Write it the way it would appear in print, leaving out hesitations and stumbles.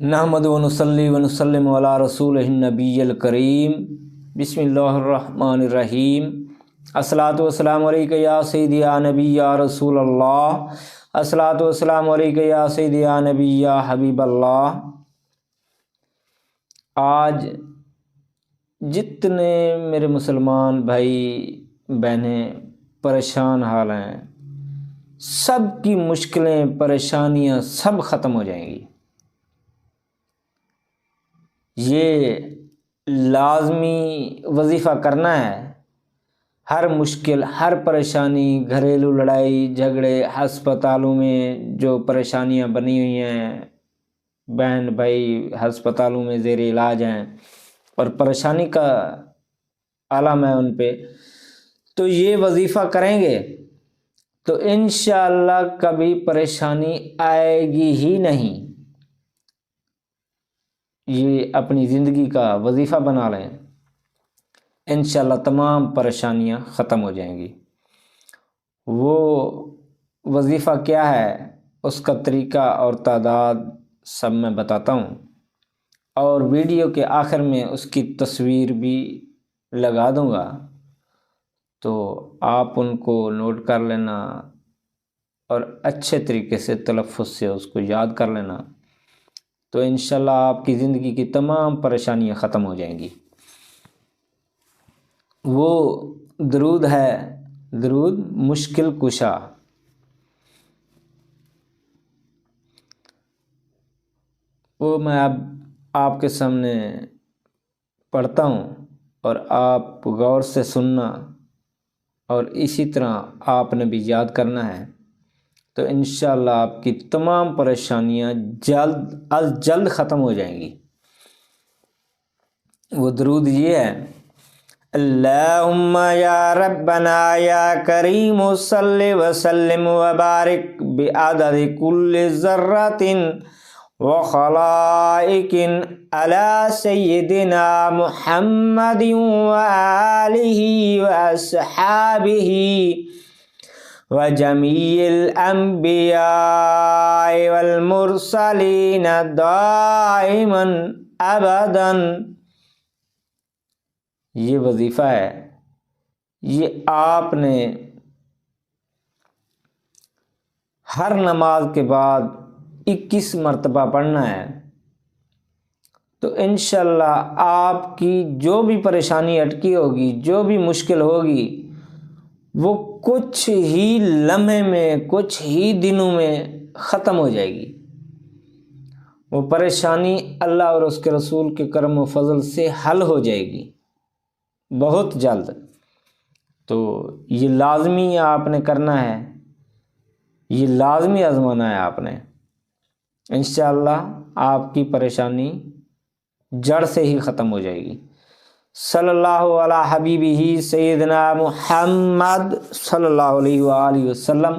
نحمد و نصلی و نسلم علی رسول النبی الکریم بسم اللہ الرحمن الرحیم الصلاۃ والسلام علیک یا سیدی یا نبی یا رسول اللہ الصلاۃ والسلام علیک یا سیدی یا نبی یا حبیب اللہ۔ آج جتنے میرے مسلمان بھائی بہنیں پریشان حال ہیں، سب کی مشکلیں پریشانیاں سب ختم ہو جائیں گی۔ یہ لازمی وظیفہ کرنا ہے۔ ہر مشکل، ہر پریشانی، گھریلو لڑائی جھگڑے، ہسپتالوں میں جو پریشانیاں بنی ہوئی ہیں، بہن بھائی ہسپتالوں میں زیر علاج ہیں اور پریشانی کا عالم ہے ان پہ، تو یہ وظیفہ کریں گے تو انشاءاللہ کبھی پریشانی آئے گی ہی نہیں۔ یہ اپنی زندگی کا وظیفہ بنا لیں، انشاءاللہ تمام پریشانیاں ختم ہو جائیں گی۔ وہ وظیفہ کیا ہے، اس کا طریقہ اور تعداد سب میں بتاتا ہوں، اور ویڈیو کے آخر میں اس کی تصویر بھی لگا دوں گا، تو آپ ان کو نوٹ کر لینا اور اچھے طریقے سے تلفظ سے اس کو یاد کر لینا، تو انشاءاللہ آپ کی زندگی کی تمام پریشانیاں ختم ہو جائیں گی۔ وہ درود ہے، درود مشکل کشا۔ وہ میں اب آپ کے سامنے پڑھتا ہوں اور آپ غور سے سننا، اور اسی طرح آپ نے بھی یاد کرنا ہے، تو انشاءاللہ آپ کی تمام پریشانیاں جلد از جلد ختم ہو جائیں گی۔ وہ درود یہ ہے: اللہم یا ربنا یا کریم صلی وسلم وبارک بعدد کل ذرۃ وخلائق علی سیدنا محمد وآلہ واصحابہ وجمیع الانبیاء والمرسلین دائما ابدا۔ یہ وظیفہ ہے، یہ آپ نے ہر نماز کے بعد 21 مرتبہ پڑھنا ہے، تو انشاءاللہ آپ کی جو بھی پریشانی اٹکی ہوگی، جو بھی مشکل ہوگی، وہ کچھ ہی لمحے میں، کچھ ہی دنوں میں ختم ہو جائے گی۔ وہ پریشانی اللہ اور اس کے رسول کے کرم و فضل سے حل ہو جائے گی بہت جلد۔ تو یہ لازمی آپ نے کرنا ہے، یہ لازمی آزمانا ہے آپ نے، انشاءاللہ آپ کی پریشانی جڑ سے ہی ختم ہو جائے گی۔ صلی اللہ علی حبیبہ سیدنا محمد صلی اللہ علیہ وآلہ وسلم۔